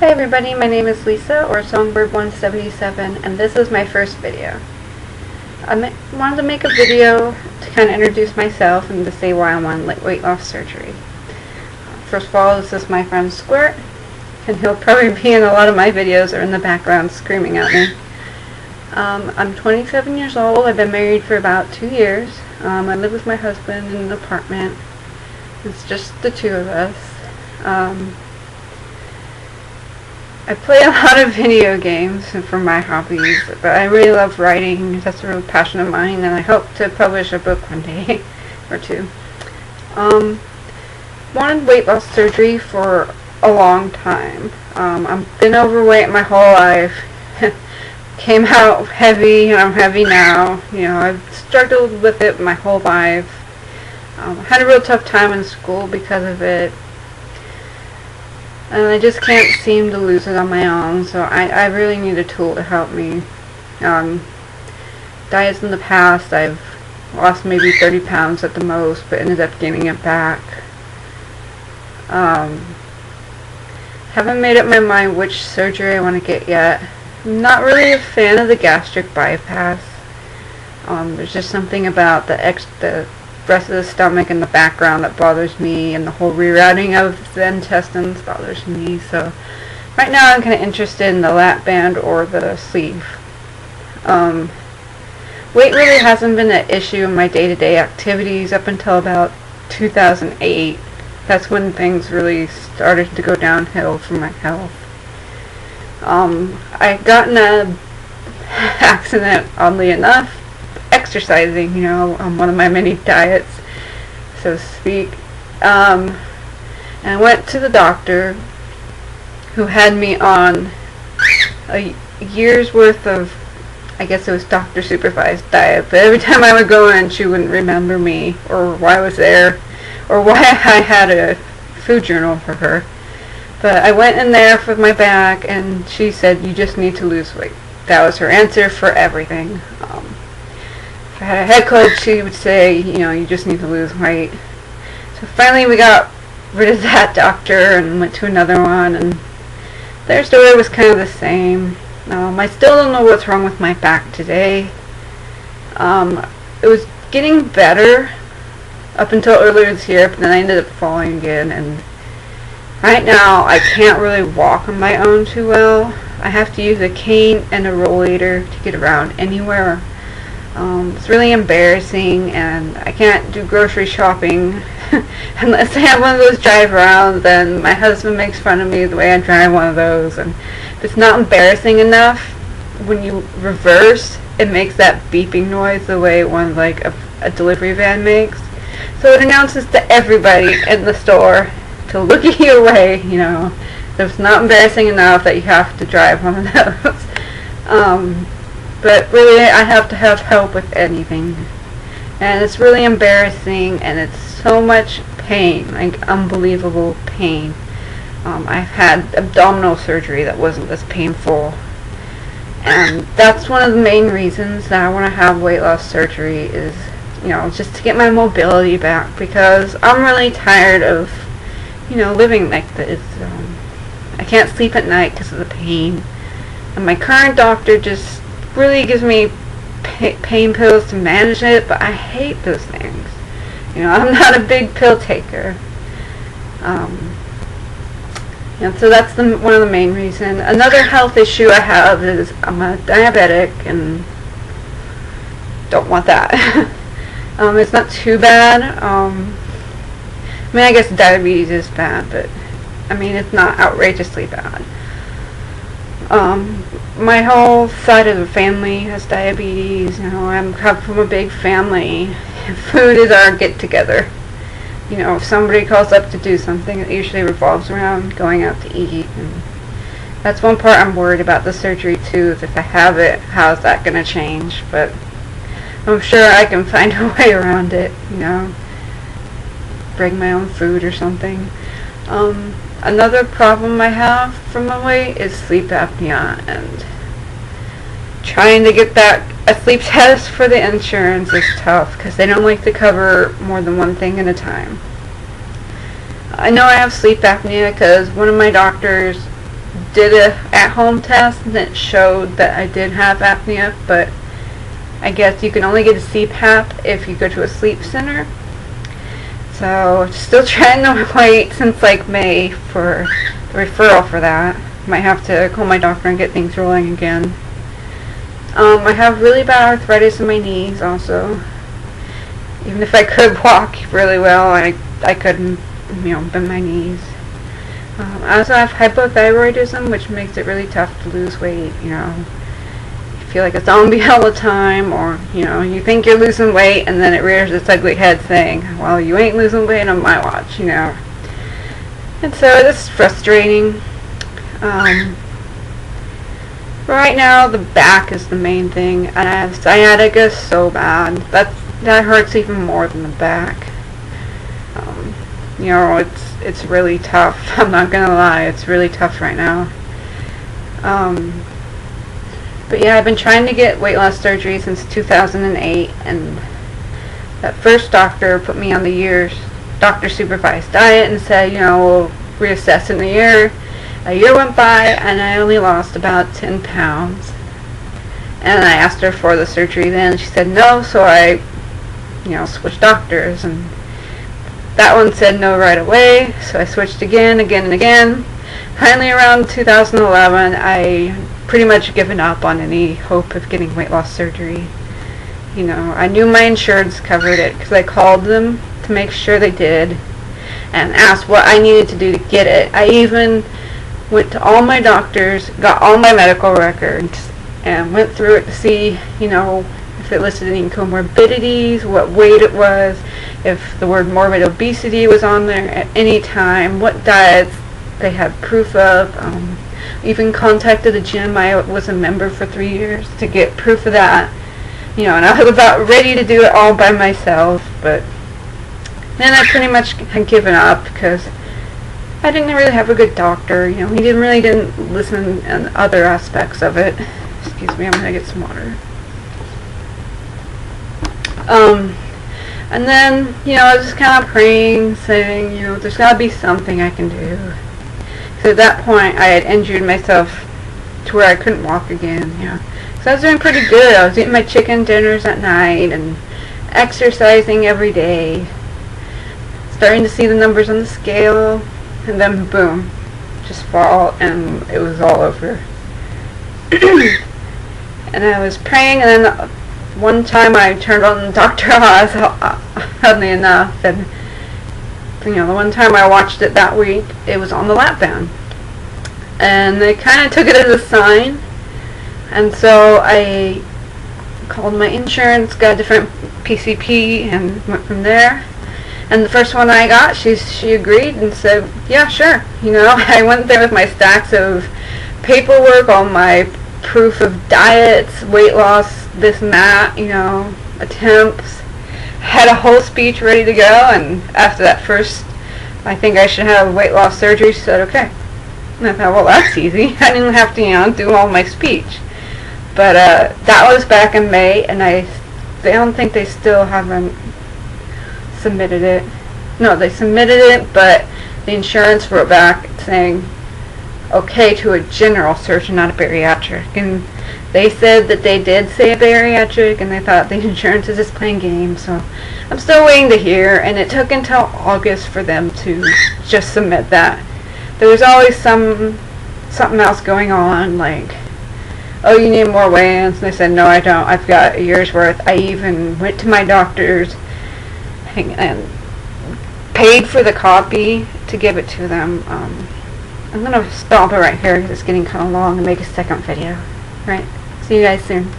Hi everybody, my name is Lisa, or Songbird177, and this is my first video. I wanted to make a video to kind of introduce myself and to say why I'm on weight loss surgery. First of all, this is my friend Squirt, and he'll probably be in a lot of my videos or in the background screaming at me. I'm 27 years old. I've been married for about 2 years. I live with my husband in an apartment. It's just the two of us. I play a lot of video games for my hobbies, but I really love writing. That's a real passion of mine, and I hope to publish a book one day or two. Wanted weight loss surgery for a long time. I've been overweight my whole life. Came out heavy, and I'm heavy now. You know, I've struggled with it my whole life. Had a real tough time in school because of it. And I just can't seem to lose it on my own, so I really need a tool to help me. Diets in the past, I've lost maybe 30 pounds at the most, but ended up gaining it back. Haven't made up my mind which surgery I want to get yet. I'm not really a fan of the gastric bypass. There's just something about the rest of the stomach and the background that bothers me, and the whole rerouting of the intestines bothers me. So right now I'm kind of interested in the lap band or the sleeve. Weight really hasn't been an issue in my day-to-day activities up until about 2008. That's when things really started to go downhill for my health. I got in an accident, oddly enough, exercising, you know, on one of my many diets, so to speak. And I went to the doctor, who had me on a year's worth of, I guess it was doctor supervised diet, but every time I would go in, she wouldn't remember me, or why I was there, or why I had a food journal for her. But I went in there for my back, and she said, "You just need to lose weight." That was her answer for everything. If I had a head cold, she would say, you know, "You just need to lose weight." So finally we got rid of that doctor and went to another one, and their story was kind of the same. I still don't know what's wrong with my back today. It was getting better up until earlier this year, but then I ended up falling again, and right now I can't really walk on my own too well. I have to use a cane and a rollator to get around anywhere. It's really embarrassing, and I can't do grocery shopping unless I have one of those drive-arounds, and my husband makes fun of me the way I drive one of those. And if it's not embarrassing enough, when you reverse, it makes that beeping noise the way one like a delivery van makes. So it announces to everybody in the store to look your way, you know. So it's not embarrassing enough that you have to drive one of those. But really, I have to have help with anything. And it's really embarrassing, and it's so much pain, like unbelievable pain. I've had abdominal surgery that wasn't this painful. And that's one of the main reasons that I want to have weight loss surgery is, you know, just to get my mobility back, because I'm really tired of, you know, living like this. I can't sleep at night because of the pain. And my current doctor just really gives me pain pills to manage it, but I hate those things. You know, I'm not a big pill taker. And so that's one of the main reasons. Another health issue I have is I'm a diabetic, and don't want that. It's not too bad. I mean, I guess diabetes is bad, but I mean, it's not outrageously bad. My whole side of the family has diabetes. You know, I'm come from a big family. Food is our get-together. You know, if somebody calls up to do something, it usually revolves around going out to eat. And that's one part I'm worried about the surgery too, is if I have it, how's that going to change? But I'm sure I can find a way around it, you know. Bring my own food or something. Another problem I have from my weight is sleep apnea, and trying to get that a sleep test for the insurance is tough because they don't like to cover more than one thing at a time. I know I have sleep apnea because one of my doctors did a at-home test and it showed that I did have apnea, but I guess you can only get a CPAP if you go to a sleep center. So still trying to wait since like May for the referral for that. Might have to call my doctor and get things rolling again. I have really bad arthritis in my knees also. Even if I could walk really well, I couldn't, bend my knees. I also have hypothyroidism, which makes it really tough to lose weight. You feel like a zombie all the time, or you think you're losing weight, and then it rears its ugly head saying, "Well, you ain't losing weight on my watch," And so this is frustrating. Right now, the back is the main thing, and I have sciatica so bad. That hurts even more than the back. It's really tough. I'm not gonna lie, it's really tough right now. But yeah, I've been trying to get weight loss surgery since 2008, and that first doctor put me on the year's doctor supervised diet and said, we'll reassess in a year. A year went by and I only lost about 10 pounds. And I asked her for the surgery then. She said no, so I, switched doctors, and that one said no right away, so I switched again and again. Finally around 2011, I pretty much given up on any hope of getting weight loss surgery. I knew my insurance covered it because I called them to make sure they did and asked what I needed to do to get it. I even went to all my doctors, got all my medical records, and went through it to see, if it listed any comorbidities, what weight it was, if the word morbid obesity was on there at any time, what diets they had proof of. Even contacted a gym I was a member for 3 years to get proof of that. And I was about ready to do it all by myself, but then I pretty much had given up because I didn't really have a good doctor. He didn't listen in other aspects of it. Excuse me, I'm gonna get some water. And then, I was just kind of praying, saying, there's got to be something I can do. So at that point, I had injured myself to where I couldn't walk again, So I was doing pretty good. I was eating my chicken dinners at night and exercising every day. Starting to see the numbers on the scale, and then boom, just fall, and it was all over. And I was praying, and then one time I turned on Dr. Oz, oddly enough, and the one time I watched it that week, it was on the lap band. And they kind of took it as a sign, and so I called my insurance, got a different PCP, and went from there. And the first one I got, she agreed and said, yeah, sure. I went there with my stacks of paperwork, all my proof of diets, weight loss, this and that, attempts. Had a whole speech ready to go, and after that first, I think I should have weight loss surgery, she said, okay. And I thought, well, that's easy. I didn't have to, do all my speech. But that was back in May, and I don't think they still haven't submitted it. No, they submitted it, but the insurance wrote back saying okay to a general surgeon, not a bariatric. And they said that they did say a bariatric, and they thought the insurance is just playing games. So I'm still waiting to hear, and it took until August for them to just submit that. There was always something else going on, like, oh, you need more weigh-ins, and they said, no, I don't. I've got a year's worth. I even went to my doctor's and paid for the copy to give it to them. I'm going to stop it right here because it's getting kind of long and make a second video. Right. See you guys soon.